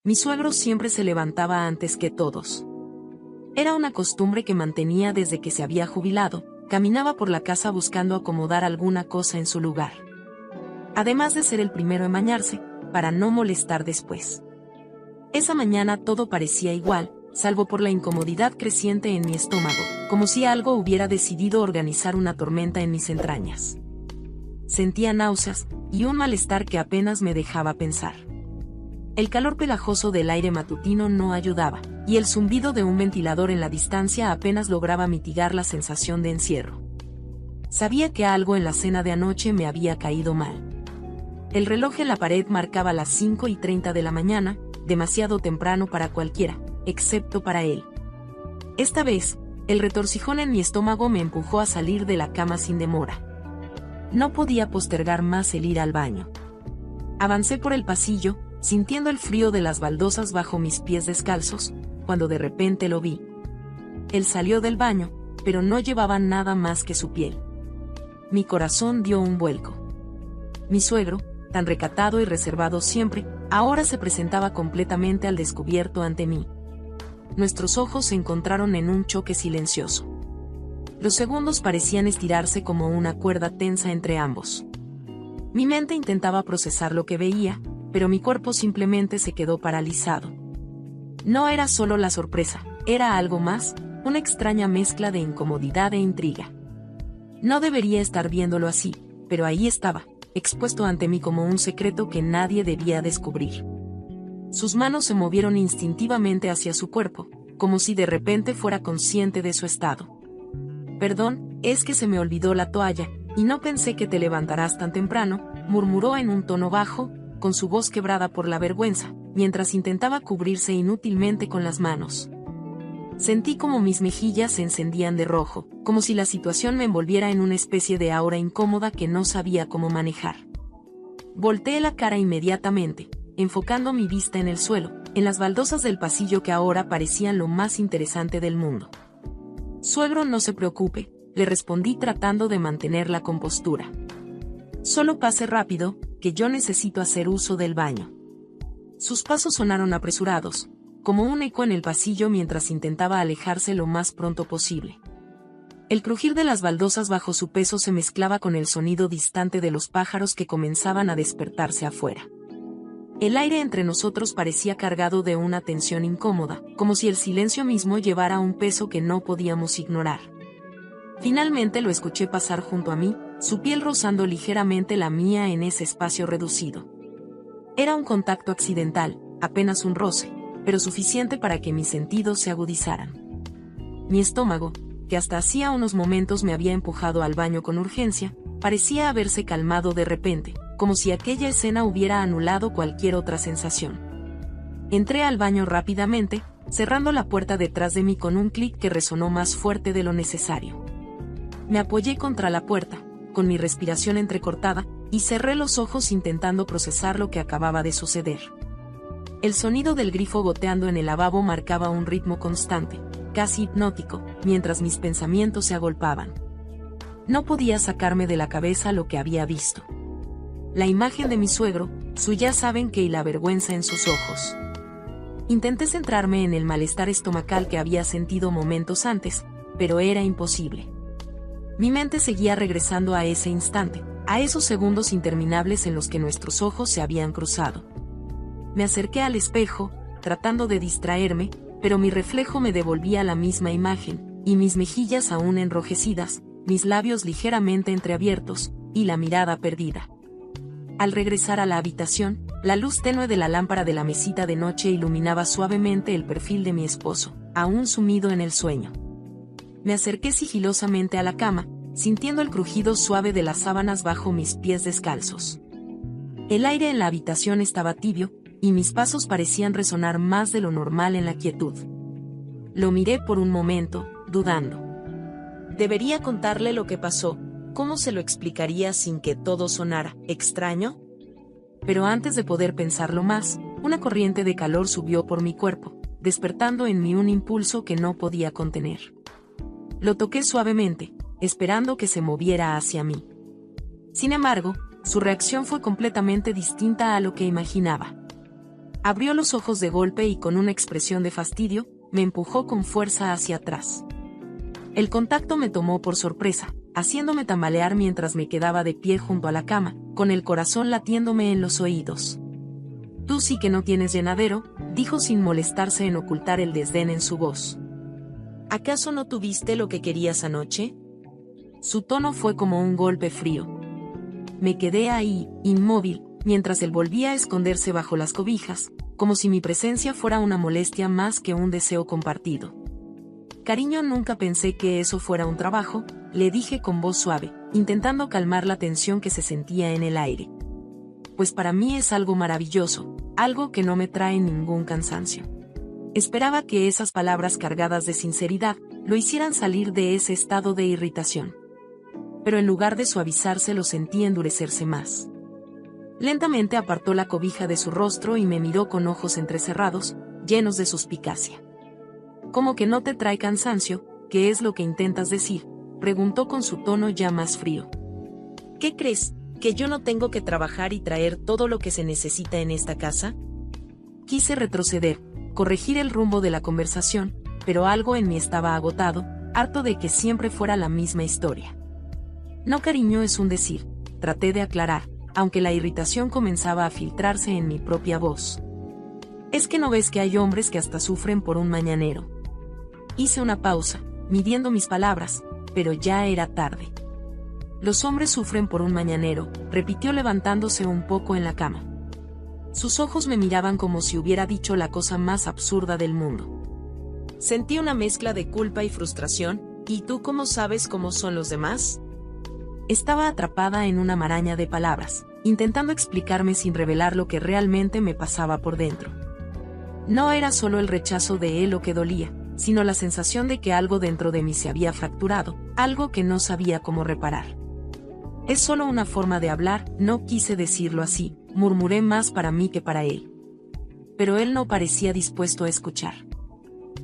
Mi suegro siempre se levantaba antes que todos. Era una costumbre que mantenía desde que se había jubilado. Caminaba por la casa buscando acomodar alguna cosa en su lugar. Además de ser el primero en bañarse, para no molestar después. Esa mañana todo parecía igual, salvo por la incomodidad creciente en mi estómago, como si algo hubiera decidido organizar una tormenta en mis entrañas. Sentía náuseas y un malestar que apenas me dejaba pensar. El calor pegajoso del aire matutino no ayudaba, y el zumbido de un ventilador en la distancia apenas lograba mitigar la sensación de encierro. Sabía que algo en la cena de anoche me había caído mal. El reloj en la pared marcaba las 5:30 de la mañana, demasiado temprano para cualquiera, excepto para él. Esta vez, el retorcijón en mi estómago me empujó a salir de la cama sin demora. No podía postergar más el ir al baño. Avancé por el pasillo, sintiendo el frío de las baldosas bajo mis pies descalzos, cuando de repente lo vi. Él salió del baño, pero no llevaba nada más que su piel. Mi corazón dio un vuelco. Mi suegro, tan recatado y reservado siempre, ahora se presentaba completamente al descubierto ante mí. Nuestros ojos se encontraron en un choque silencioso. Los segundos parecían estirarse como una cuerda tensa entre ambos. Mi mente intentaba procesar lo que veía, pero mi cuerpo simplemente se quedó paralizado. No era solo la sorpresa, era algo más, una extraña mezcla de incomodidad e intriga. No debería estar viéndolo así, pero ahí estaba, expuesto ante mí como un secreto que nadie debía descubrir. Sus manos se movieron instintivamente hacia su cuerpo, como si de repente fuera consciente de su estado. «Perdón, es que se me olvidó la toalla, y no pensé que te levantarás tan temprano», murmuró en un tono bajo, con su voz quebrada por la vergüenza, mientras intentaba cubrirse inútilmente con las manos. Sentí como mis mejillas se encendían de rojo, como si la situación me envolviera en una especie de aura incómoda que no sabía cómo manejar. Volteé la cara inmediatamente, enfocando mi vista en el suelo, en las baldosas del pasillo que ahora parecían lo más interesante del mundo. «Suegro, no se preocupe», le respondí tratando de mantener la compostura. «Solo pase rápido, que yo necesito hacer uso del baño». Sus pasos sonaron apresurados, como un eco en el pasillo mientras intentaba alejarse lo más pronto posible. El crujir de las baldosas bajo su peso se mezclaba con el sonido distante de los pájaros que comenzaban a despertarse afuera. El aire entre nosotros parecía cargado de una tensión incómoda, como si el silencio mismo llevara un peso que no podíamos ignorar. Finalmente lo escuché pasar junto a mí, su piel rozando ligeramente la mía en ese espacio reducido. Era un contacto accidental, apenas un roce, pero suficiente para que mis sentidos se agudizaran. Mi estómago, que hasta hacía unos momentos me había empujado al baño con urgencia, parecía haberse calmado de repente, como si aquella escena hubiera anulado cualquier otra sensación. Entré al baño rápidamente, cerrando la puerta detrás de mí con un clic que resonó más fuerte de lo necesario. Me apoyé contra la puerta, con mi respiración entrecortada, y cerré los ojos intentando procesar lo que acababa de suceder. El sonido del grifo goteando en el lavabo marcaba un ritmo constante, casi hipnótico, mientras mis pensamientos se agolpaban. No podía sacarme de la cabeza lo que había visto. La imagen de mi suegro, su ya saben qué y la vergüenza en sus ojos. Intenté centrarme en el malestar estomacal que había sentido momentos antes, pero era imposible. Mi mente seguía regresando a ese instante, a esos segundos interminables en los que nuestros ojos se habían cruzado. Me acerqué al espejo, tratando de distraerme, pero mi reflejo me devolvía la misma imagen, y mis mejillas aún enrojecidas, mis labios ligeramente entreabiertos, y la mirada perdida. Al regresar a la habitación, la luz tenue de la lámpara de la mesita de noche iluminaba suavemente el perfil de mi esposo, aún sumido en el sueño. Me acerqué sigilosamente a la cama, sintiendo el crujido suave de las sábanas bajo mis pies descalzos. El aire en la habitación estaba tibio, y mis pasos parecían resonar más de lo normal en la quietud. Lo miré por un momento, dudando. ¿Debería contarle lo que pasó? ¿Cómo se lo explicaría sin que todo sonara extraño? Pero antes de poder pensarlo más, una corriente de calor subió por mi cuerpo, despertando en mí un impulso que no podía contener. Lo toqué suavemente, esperando que se moviera hacia mí. Sin embargo, su reacción fue completamente distinta a lo que imaginaba. Abrió los ojos de golpe y con una expresión de fastidio, me empujó con fuerza hacia atrás. El contacto me tomó por sorpresa, haciéndome tambalear mientras me quedaba de pie junto a la cama, con el corazón latiéndome en los oídos. «Tú sí que no tienes llenadero», dijo sin molestarse en ocultar el desdén en su voz. «¿Acaso no tuviste lo que querías anoche?» Su tono fue como un golpe frío. Me quedé ahí, inmóvil, mientras él volvía a esconderse bajo las cobijas, como si mi presencia fuera una molestia más que un deseo compartido. «Cariño, nunca pensé que eso fuera un trabajo», le dije con voz suave, intentando calmar la tensión que se sentía en el aire. «Pues para mí es algo maravilloso, algo que no me trae ningún cansancio». Esperaba que esas palabras cargadas de sinceridad lo hicieran salir de ese estado de irritación. Pero en lugar de suavizarse lo sentí endurecerse más. Lentamente apartó la cobija de su rostro y me miró con ojos entrecerrados, llenos de suspicacia. «¿Cómo que no te trae cansancio? ¿Qué es lo que intentas decir?», preguntó con su tono ya más frío. «¿Qué crees? ¿Que yo no tengo que trabajar y traer todo lo que se necesita en esta casa?» Quise retroceder, corregir el rumbo de la conversación, pero algo en mí estaba agotado, harto de que siempre fuera la misma historia. «No, cariño, es un decir», traté de aclarar, aunque la irritación comenzaba a filtrarse en mi propia voz. «¿Es que no ves que hay hombres que hasta sufren por un mañanero?» Hice una pausa, midiendo mis palabras, pero ya era tarde. «Los hombres sufren por un mañanero», repitió levantándose un poco en la cama. Sus ojos me miraban como si hubiera dicho la cosa más absurda del mundo. Sentí una mezcla de culpa y frustración. «¿Y tú cómo sabes cómo son los demás?». Estaba atrapada en una maraña de palabras, intentando explicarme sin revelar lo que realmente me pasaba por dentro. No era solo el rechazo de él lo que dolía, sino la sensación de que algo dentro de mí se había fracturado, algo que no sabía cómo reparar. «Es solo una forma de hablar», no quise decirlo así, murmuré más para mí que para él. Pero él no parecía dispuesto a escuchar.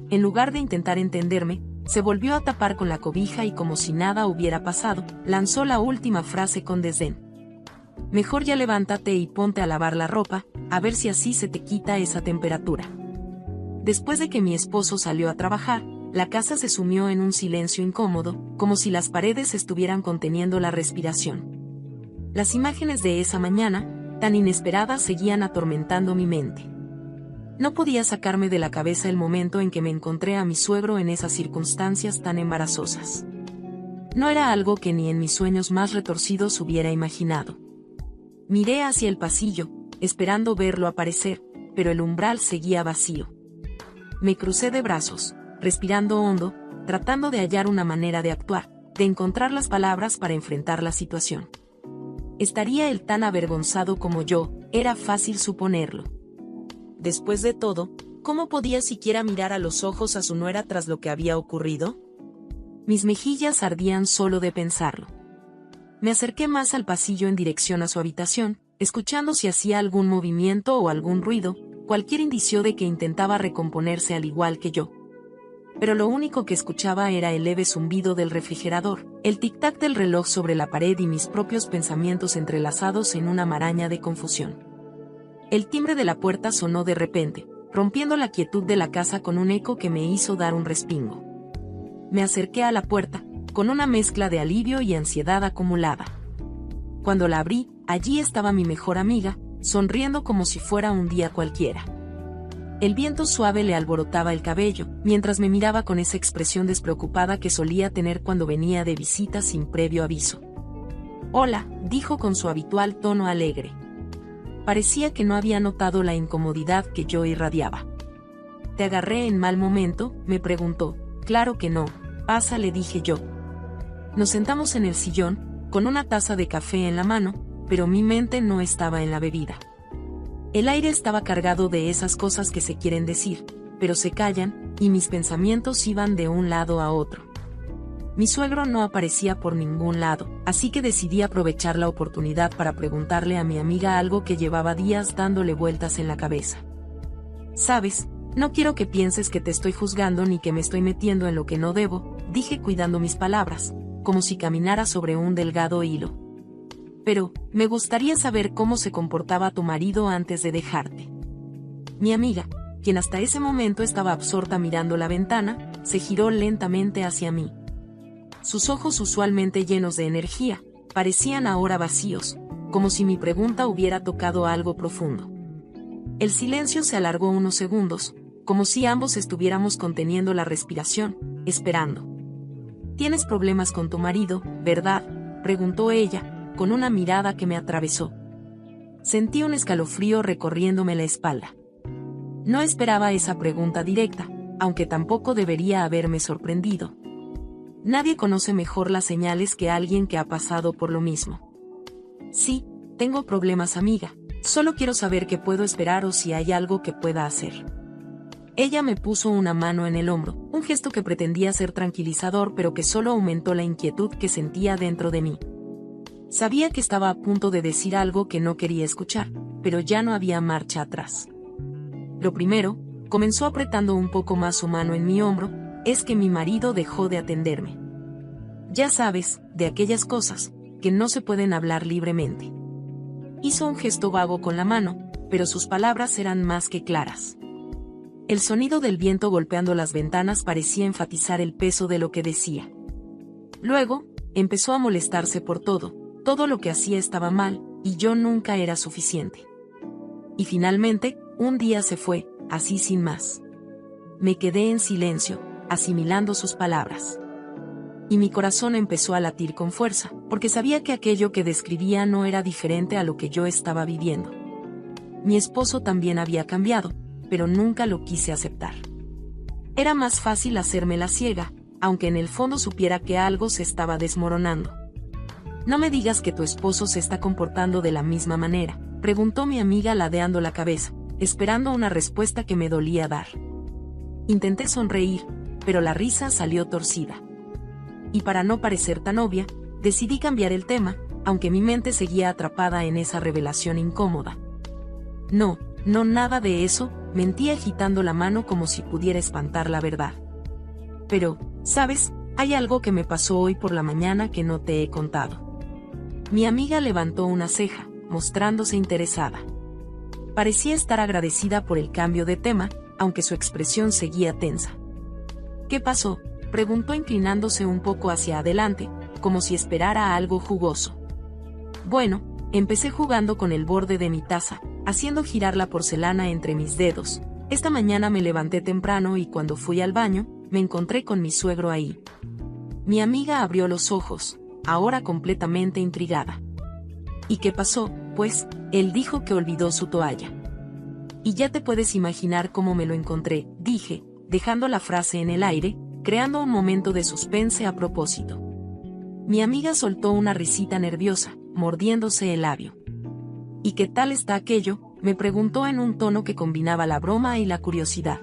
En lugar de intentar entenderme, se volvió a tapar con la cobija y como si nada hubiera pasado, lanzó la última frase con desdén. «Mejor ya levántate y ponte a lavar la ropa, a ver si así se te quita esa temperatura». Después de que mi esposo salió a trabajar, la casa se sumió en un silencio incómodo, como si las paredes estuvieran conteniendo la respiración. Las imágenes de esa mañana, tan inesperadas, seguían atormentando mi mente. No podía sacarme de la cabeza el momento en que me encontré a mi suegro en esas circunstancias tan embarazosas. No era algo que ni en mis sueños más retorcidos hubiera imaginado. Miré hacia el pasillo, esperando verlo aparecer, pero el umbral seguía vacío. Me crucé de brazos, respirando hondo, tratando de hallar una manera de actuar, de encontrar las palabras para enfrentar la situación. ¿Estaría él tan avergonzado como yo? Era fácil suponerlo. Después de todo, ¿cómo podía siquiera mirar a los ojos a su nuera tras lo que había ocurrido? Mis mejillas ardían solo de pensarlo. Me acerqué más al pasillo en dirección a su habitación, escuchando si hacía algún movimiento o algún ruido, cualquier indicio de que intentaba recomponerse al igual que yo. Pero lo único que escuchaba era el leve zumbido del refrigerador, el tic-tac del reloj sobre la pared y mis propios pensamientos entrelazados en una maraña de confusión. El timbre de la puerta sonó de repente, rompiendo la quietud de la casa con un eco que me hizo dar un respingo. Me acerqué a la puerta, con una mezcla de alivio y ansiedad acumulada. Cuando la abrí, allí estaba mi mejor amiga, sonriendo como si fuera un día cualquiera. El viento suave le alborotaba el cabello, mientras me miraba con esa expresión despreocupada que solía tener cuando venía de visita sin previo aviso. «Hola», dijo con su habitual tono alegre. Parecía que no había notado la incomodidad que yo irradiaba. «¿Te agarré en mal momento?», me preguntó. «Claro que no, pasa», le dije yo. Nos sentamos en el sillón, con una taza de café en la mano, pero mi mente no estaba en la bebida. El aire estaba cargado de esas cosas que se quieren decir, pero se callan, y mis pensamientos iban de un lado a otro. Mi suegro no aparecía por ningún lado, así que decidí aprovechar la oportunidad para preguntarle a mi amiga algo que llevaba días dándole vueltas en la cabeza. «Sabes, no quiero que pienses que te estoy juzgando ni que me estoy metiendo en lo que no debo», dije cuidando mis palabras, como si caminara sobre un delgado hilo. «Pero, me gustaría saber cómo se comportaba tu marido antes de dejarte». Mi amiga, quien hasta ese momento estaba absorta mirando la ventana, se giró lentamente hacia mí. Sus ojos, usualmente llenos de energía, parecían ahora vacíos, como si mi pregunta hubiera tocado algo profundo. El silencio se alargó unos segundos, como si ambos estuviéramos conteniendo la respiración, esperando. «¿Tienes problemas con tu marido, verdad?», preguntó ella, con una mirada que me atravesó. Sentí un escalofrío recorriéndome la espalda. No esperaba esa pregunta directa, aunque tampoco debería haberme sorprendido. Nadie conoce mejor las señales que alguien que ha pasado por lo mismo. «Sí, tengo problemas, amiga. Solo quiero saber qué puedo esperar o si hay algo que pueda hacer». Ella me puso una mano en el hombro, un gesto que pretendía ser tranquilizador pero que solo aumentó la inquietud que sentía dentro de mí. Sabía que estaba a punto de decir algo que no quería escuchar, pero ya no había marcha atrás. Lo primero, comenzó apretando un poco más su mano en mi hombro, es que mi marido dejó de atenderme. Ya sabes, de aquellas cosas, que no se pueden hablar libremente. Hizo un gesto vago con la mano, pero sus palabras eran más que claras. El sonido del viento golpeando las ventanas parecía enfatizar el peso de lo que decía. Luego, empezó a molestarse por todo lo que hacía estaba mal, y yo nunca era suficiente. Y finalmente, un día se fue, así sin más. Me quedé en silencio, asimilando sus palabras. Y mi corazón empezó a latir con fuerza, porque sabía que aquello que describía no era diferente a lo que yo estaba viviendo. Mi esposo también había cambiado, pero nunca lo quise aceptar. Era más fácil hacerme la ciega, aunque en el fondo supiera que algo se estaba desmoronando. «No me digas que tu esposo se está comportando de la misma manera», preguntó mi amiga ladeando la cabeza, esperando una respuesta que me dolía dar. Intenté sonreír, pero la risa salió torcida. Y para no parecer tan obvia, decidí cambiar el tema, aunque mi mente seguía atrapada en esa revelación incómoda. No, nada de eso», mentí agitando la mano como si pudiera espantar la verdad. «Pero, ¿sabes? Hay algo que me pasó hoy por la mañana que no te he contado». Mi amiga levantó una ceja, mostrándose interesada. Parecía estar agradecida por el cambio de tema, aunque su expresión seguía tensa. «¿Qué pasó?», preguntó inclinándose un poco hacia adelante, como si esperara algo jugoso. «Bueno, empecé jugando con el borde de mi taza, haciendo girar la porcelana entre mis dedos. Esta mañana me levanté temprano y cuando fui al baño, me encontré con mi suegro ahí». Mi amiga abrió los ojos, ahora completamente intrigada. «¿Y qué pasó? Pues, él dijo que olvidó su toalla». «Y ya te puedes imaginar cómo me lo encontré», dije, dejando la frase en el aire, creando un momento de suspense a propósito. Mi amiga soltó una risita nerviosa, mordiéndose el labio. «¿Y qué tal está aquello?», me preguntó en un tono que combinaba la broma y la curiosidad.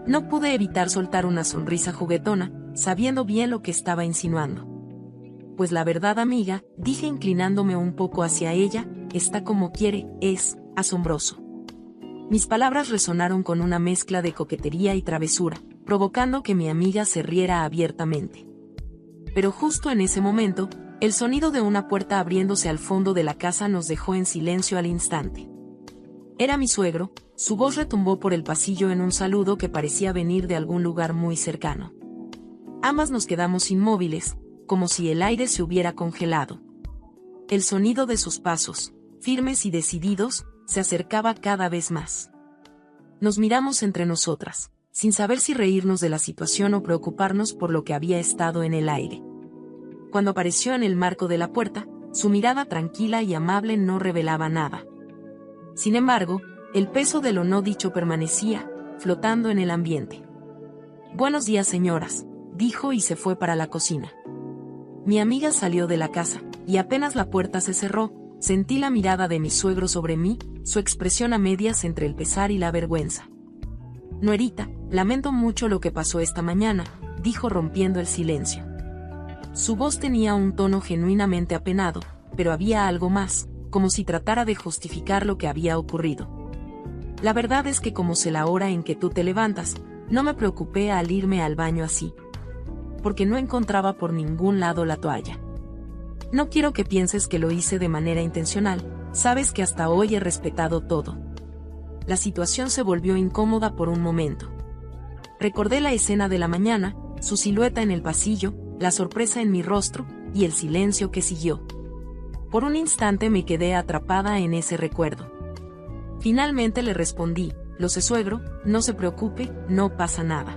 No pude evitar soltar una sonrisa juguetona, sabiendo bien lo que estaba insinuando. «Pues la verdad, amiga», dije inclinándome un poco hacia ella, «está como quiere, es asombroso». Mis palabras resonaron con una mezcla de coquetería y travesura, provocando que mi amiga se riera abiertamente. Pero justo en ese momento, el sonido de una puerta abriéndose al fondo de la casa nos dejó en silencio al instante. Era mi suegro, su voz retumbó por el pasillo en un saludo que parecía venir de algún lugar muy cercano. Ambas nos quedamos inmóviles, como si el aire se hubiera congelado. El sonido de sus pasos, firmes y decididos, se acercaba cada vez más. Nos miramos entre nosotras, sin saber si reírnos de la situación o preocuparnos por lo que había estado en el aire. Cuando apareció en el marco de la puerta, su mirada tranquila y amable no revelaba nada. Sin embargo, el peso de lo no dicho permanecía, flotando en el ambiente. «Buenos días, señoras», dijo y se fue para la cocina. Mi amiga salió de la casa, y apenas la puerta se cerró, sentí la mirada de mi suegro sobre mí, su expresión a medias entre el pesar y la vergüenza. «Nuerita, lamento mucho lo que pasó esta mañana», dijo rompiendo el silencio. Su voz tenía un tono genuinamente apenado, pero había algo más, como si tratara de justificar lo que había ocurrido. «La verdad es que como sé la hora en que tú te levantas, no me preocupé al irme al baño así. Porque no encontraba por ningún lado la toalla. No quiero que pienses que lo hice de manera intencional, sabes que hasta hoy he respetado todo». la situación se volvió incómoda por un momento. Recordé la escena de la mañana, su silueta en el pasillo, la sorpresa en mi rostro, y el silencio que siguió. Por un instante me quedé atrapada en ese recuerdo. Finalmente le respondí: lo sé, suegro, no se preocupe, no pasa nada.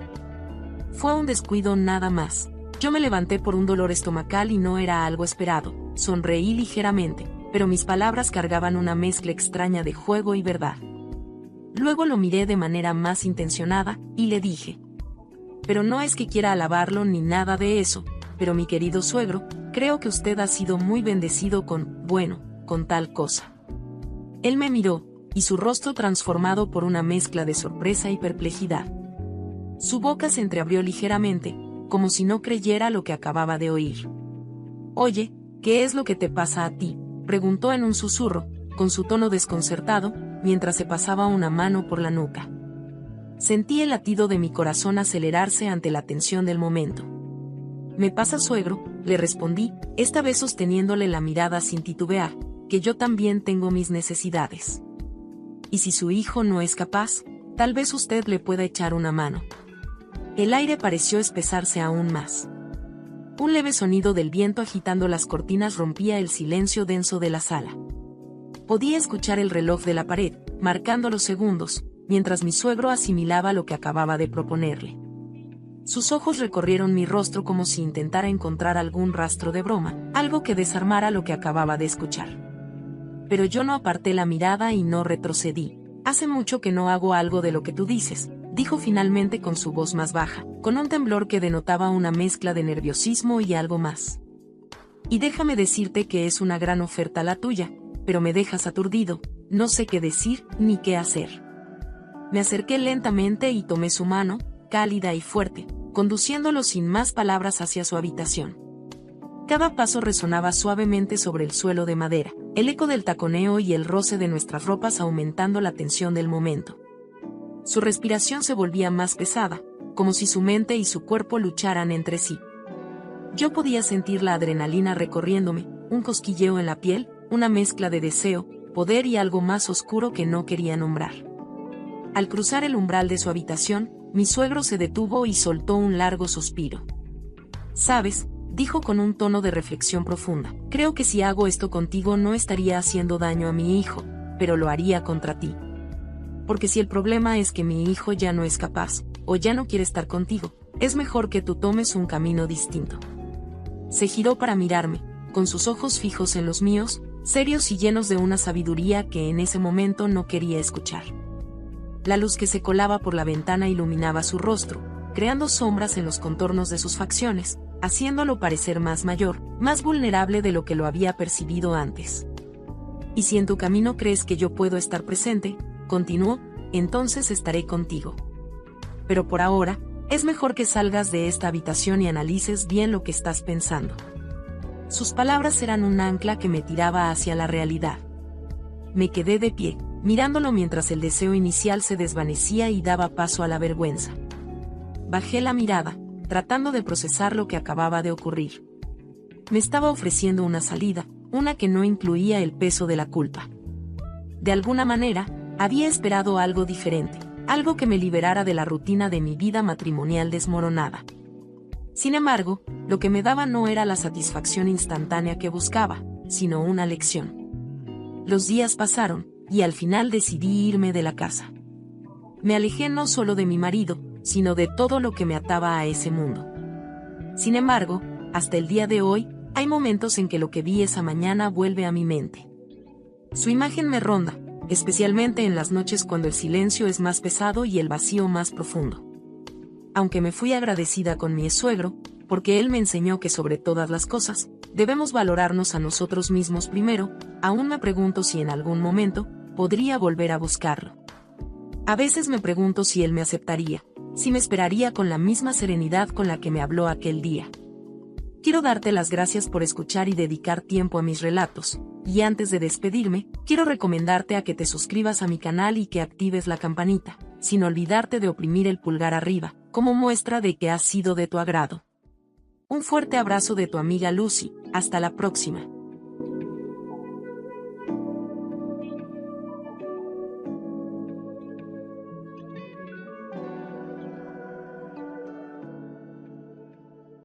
Fue un descuido nada más. Yo me levanté por un dolor estomacal y no era algo esperado. Sonreí ligeramente, pero mis palabras cargaban una mezcla extraña de juego y verdad. Luego lo miré de manera más intencionada, y le dije: pero no es que quiera alabarlo ni nada de eso, pero mi querido suegro, creo que usted ha sido muy bendecido con tal cosa. Él me miró, y su rostro transformado por una mezcla de sorpresa y perplejidad. Su boca se entreabrió ligeramente, como si no creyera lo que acababa de oír. Oye, ¿qué es lo que te pasa a ti?, preguntó en un susurro, con su tono desconcertado, mientras se pasaba una mano por la nuca. Sentí el latido de mi corazón acelerarse ante la tensión del momento. Me pasa, suegro, le respondí, esta vez sosteniéndole la mirada sin titubear, que yo también tengo mis necesidades. Y si su hijo no es capaz, tal vez usted le pueda echar una mano. El aire pareció espesarse aún más. Un leve sonido del viento agitando las cortinas rompía el silencio denso de la sala. Podía escuchar el reloj de la pared, marcando los segundos, mientras mi suegro asimilaba lo que acababa de proponerle. Sus ojos recorrieron mi rostro como si intentara encontrar algún rastro de broma, algo que desarmara lo que acababa de escuchar. Pero yo no aparté la mirada y no retrocedí. Hace mucho que no hago algo de lo que tú dices, dijo finalmente con su voz más baja, con un temblor que denotaba una mezcla de nerviosismo y algo más. Y déjame decirte que es una gran oferta la tuya, pero me dejas aturdido, no sé qué decir ni qué hacer. Me acerqué lentamente y tomé su mano, cálida y fuerte, conduciéndolo sin más palabras hacia su habitación. Cada paso resonaba suavemente sobre el suelo de madera, el eco del taconeo y el roce de nuestras ropas aumentando la tensión del momento. Su respiración se volvía más pesada, como si su mente y su cuerpo lucharan entre sí. Yo podía sentir la adrenalina recorriéndome, un cosquilleo en la piel, una mezcla de deseo, poder y algo más oscuro que no quería nombrar. Al cruzar el umbral de su habitación, mi suegro se detuvo y soltó un largo suspiro. «Sabes», dijo con un tono de reflexión profunda, «creo que si hago esto contigo no estaría haciendo daño a mi hijo, pero lo haría contra ti. Porque si el problema es que mi hijo ya no es capaz, o ya no quiere estar contigo, es mejor que tú tomes un camino distinto». Se giró para mirarme, con sus ojos fijos en los míos, serios y llenos de una sabiduría que en ese momento no quería escuchar. La luz que se colaba por la ventana iluminaba su rostro, creando sombras en los contornos de sus facciones, haciéndolo parecer más mayor, más vulnerable de lo que lo había percibido antes. «Y si en tu camino crees que yo puedo estar presente», continuó, «entonces estaré contigo. Pero por ahora, es mejor que salgas de esta habitación y analices bien lo que estás pensando». Sus palabras eran un ancla que me tiraba hacia la realidad. Me quedé de pie, mirándolo mientras el deseo inicial se desvanecía y daba paso a la vergüenza. Bajé la mirada, tratando de procesar lo que acababa de ocurrir. Me estaba ofreciendo una salida, una que no incluía el peso de la culpa. De alguna manera, había esperado algo diferente, algo que me liberara de la rutina de mi vida matrimonial desmoronada. Sin embargo, lo que me daba no era la satisfacción instantánea que buscaba, sino una lección. Los días pasaron, y al final decidí irme de la casa. Me alejé no solo de mi marido, sino de todo lo que me ataba a ese mundo. Sin embargo, hasta el día de hoy, hay momentos en que lo que vi esa mañana vuelve a mi mente. Su imagen me ronda, especialmente en las noches cuando el silencio es más pesado y el vacío más profundo. Aunque me fui agradecida con mi suegro, porque él me enseñó que sobre todas las cosas, debemos valorarnos a nosotros mismos primero, aún me pregunto si en algún momento, podría volver a buscarlo. A veces me pregunto si él me aceptaría, si me esperaría con la misma serenidad con la que me habló aquel día. Quiero darte las gracias por escuchar y dedicar tiempo a mis relatos, y antes de despedirme, quiero recomendarte a que te suscribas a mi canal y que actives la campanita, sin olvidarte de oprimir el pulgar arriba, como muestra de que ha sido de tu agrado. Un fuerte abrazo de tu amiga Lucy, hasta la próxima.